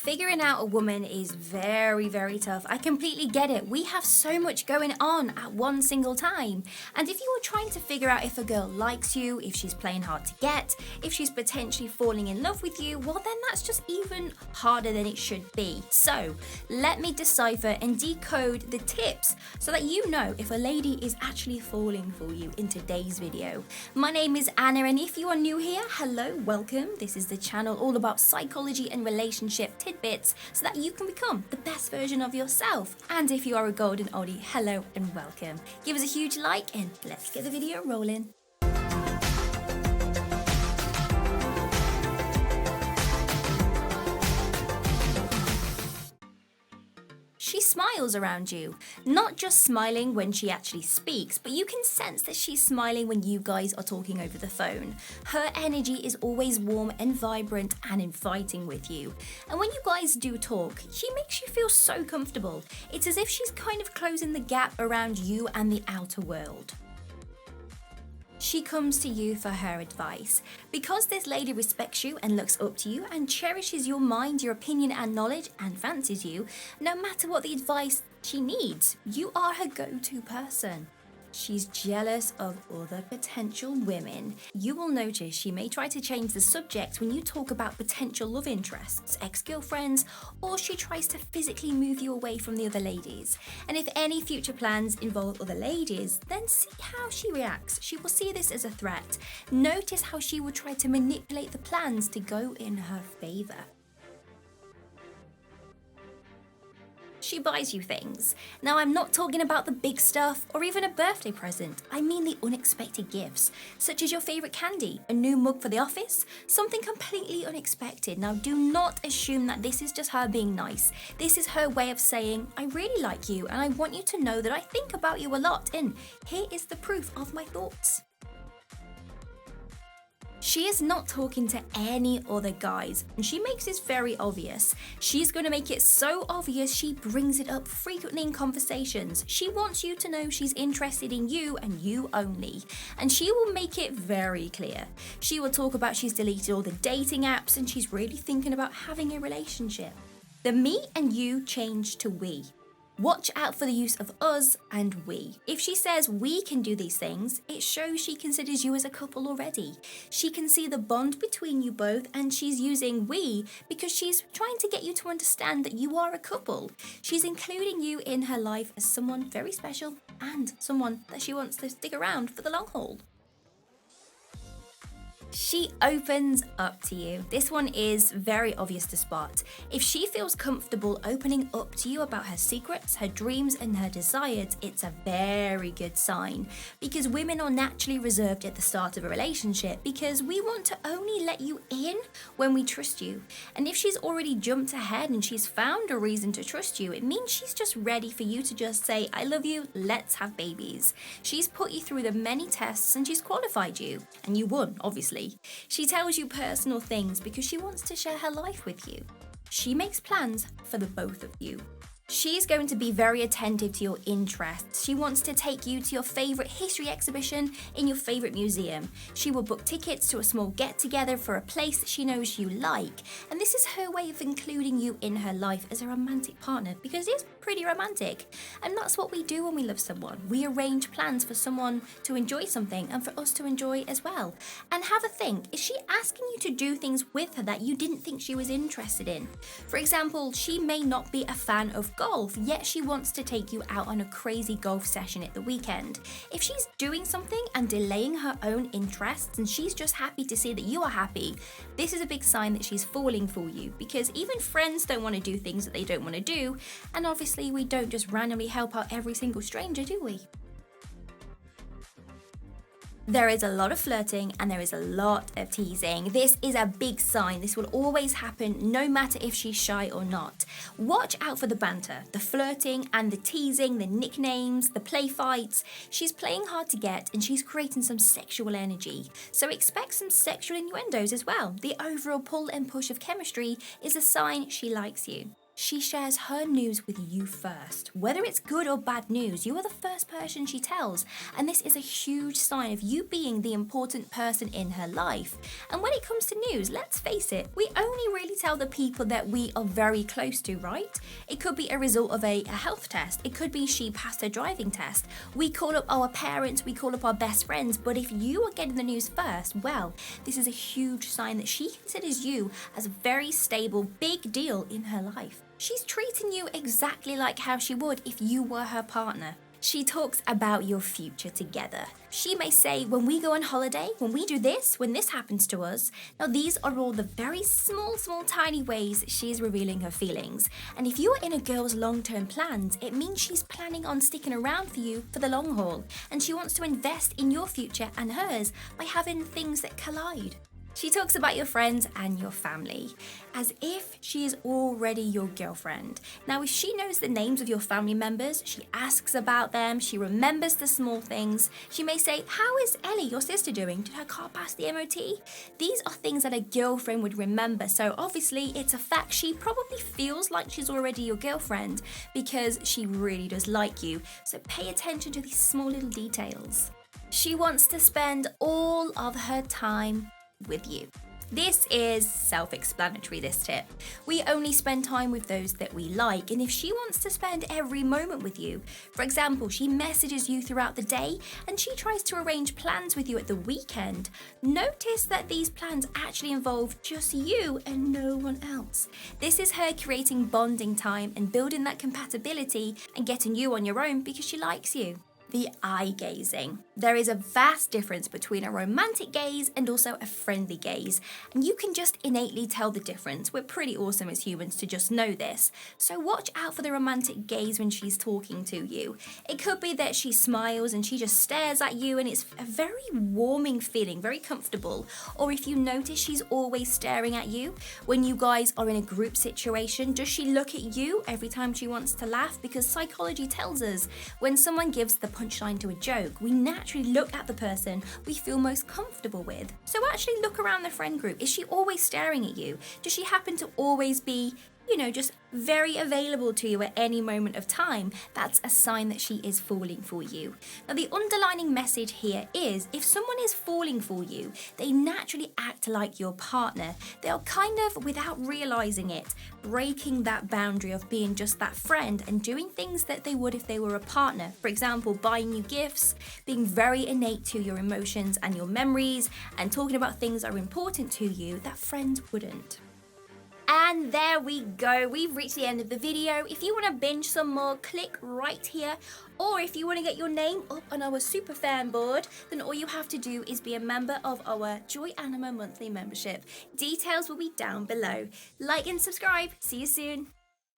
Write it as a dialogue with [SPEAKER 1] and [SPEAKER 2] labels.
[SPEAKER 1] Figuring out a woman is very, very tough. I completely get it. We have so much going on at one single time. And if you are trying to figure out if a girl likes you, if she's playing hard to get, if she's potentially falling in love with you, well then that's just even harder than it should be. So let me decipher and decode the tips so that you know if a lady is actually falling for you in today's video. My name is Anna, and if you are new here, hello, welcome. This is the channel all about psychology and relationship tidbits so that you can become the best version of yourself. And if you are a golden oldie, hello and welcome. Give us a huge like and let's get the video rolling. She smiles around you, not just smiling when she actually speaks, but you can sense that she's smiling when you guys are talking over the phone. Her energy is always warm and vibrant and inviting with you. And when you guys do talk, she makes you feel so comfortable. It's as if she's kind of closing the gap around you and the outer world. She comes to you for her advice. Because this lady respects you and looks up to you and cherishes your mind, your opinion and knowledge and fancies you, no matter what the advice she needs, you are her go-to person. She's jealous of other potential women. You will notice she may try to change the subject when you talk about potential love interests, ex-girlfriends, or she tries to physically move you away from the other ladies. And if any future plans involve other ladies, then see how she reacts. She will see this as a threat. Notice how she will try to manipulate the plans to go in her favor. She buys you things. Now, I'm not talking about the big stuff or even a birthday present. I mean the unexpected gifts, such as your favorite candy, a new mug for the office, something completely unexpected. Now, do not assume that this is just her being nice. This is her way of saying, I really like you and I want you to know that I think about you a lot, and here is the proof of my thoughts. She is not talking to any other guys, and she makes this very obvious. She's going to make it so obvious she brings it up frequently in conversations. She wants you to know she's interested in you and you only, and she will make it very clear. She will talk about she's deleted all the dating apps and she's really thinking about having a relationship. The me and you change to we. Watch out for the use of us and we. If she says we can do these things, it shows she considers you as a couple already. She can see the bond between you both, and she's using we because she's trying to get you to understand that you are a couple. She's including you in her life as someone very special and someone that she wants to stick around for the long haul. She opens up to you. This one is very obvious to spot. If she feels comfortable opening up to you about her secrets, her dreams and her desires, it's a very good sign, because women are naturally reserved at the start of a relationship because we want to only let you in when we trust you. And if she's already jumped ahead and she's found a reason to trust you, it means she's just ready for you to just say, I love you, let's have babies. She's put you through the many tests and she's qualified you, and you won, obviously. She tells you personal things because she wants to share her life with you. She makes plans for the both of you. She's going to be very attentive to your interests. She wants to take you to your favourite history exhibition in your favourite museum. She will book tickets to a small get-together for a place that she knows you like. And this is her way of including you in her life as a romantic partner, because it is pretty romantic. And that's what we do when we love someone. We arrange plans for someone to enjoy something and for us to enjoy as well. And have a think, is she asking you to do things with her that you didn't think she was interested in? For example, she may not be a fan of golf, yet she wants to take you out on a crazy golf session at the weekend. If she's doing something and delaying her own interests and she's just happy to see that you are happy, this is a big sign that she's falling for you, because even friends don't want to do things that they don't want to do, and obviously we don't just randomly help out every single stranger, do we? There is a lot of flirting and there is a lot of teasing. This is a big sign. This will always happen no matter if she's shy or not. Watch out for the banter, the flirting and the teasing, the nicknames, the play fights. She's playing hard to get and she's creating some sexual energy. So expect some sexual innuendos as well. The overall pull and push of chemistry is a sign she likes you. She shares her news with you first. Whether it's good or bad news, you are the first person she tells, and this is a huge sign of you being the important person in her life. And when it comes to news, let's face it, we only really tell the people that we are very close to, right? It could be a result of a health test. It could be she passed her driving test. We call up our parents, we call up our best friends, but if you are getting the news first, well, this is a huge sign that she considers you as a very stable, big deal in her life. She's treating you exactly like how she would if you were her partner. She talks about your future together. She may say, when we go on holiday, when we do this, when this happens to us. Now, these are all the very small, tiny ways she's revealing her feelings. And if you are in a girl's long-term plans, it means she's planning on sticking around for you for the long haul. And she wants to invest in your future and hers by having things that collide. She talks about your friends and your family, as if she is already your girlfriend. Now, if she knows the names of your family members, she asks about them, she remembers the small things. She may say, how is Ellie, your sister, doing? Did her car pass the MOT? These are things that a girlfriend would remember, so obviously it's a fact she probably feels like she's already your girlfriend because she really does like you. So pay attention to these small little details. She wants to spend all of her time with you. This is self-explanatory, this tip. We only spend time with those that we like, and if she wants to spend every moment with you, for example, she messages you throughout the day and she tries to arrange plans with you at the weekend, notice that these plans actually involve just you and no one else. This is her creating bonding time and building that compatibility and getting you on your own because she likes you. The eye gazing. There is a vast difference between a romantic gaze and also a friendly gaze, and you can just innately tell the difference. We're pretty awesome as humans to just know this. So watch out for the romantic gaze when she's talking to you. It could be that she smiles and she just stares at you and it's a very warming feeling, very comfortable. Or if you notice she's always staring at you when you guys are in a group situation, does she look at you every time she wants to laugh? Because psychology tells us when someone gives the punchline to a joke, we naturally look at the person we feel most comfortable with. So actually look around the friend group. Is she always staring at you? Does she happen to always be, just very available to you at any moment of time? That's a sign that she is falling for you. Now, the underlining message here is if someone is falling for you, they naturally act like your partner. They are kind of, without realizing it, breaking that boundary of being just that friend and doing things that they would if they were a partner. For example, buying you gifts, being very innate to your emotions and your memories, and talking about things that are important to you that friends wouldn't. And there we go, we've reached the end of the video. If you want to binge some more, click right here. Or if you want to get your name up on our super fan board, then all you have to do is be a member of our Joyanima monthly membership. Details will be down below. Like and subscribe. See you soon.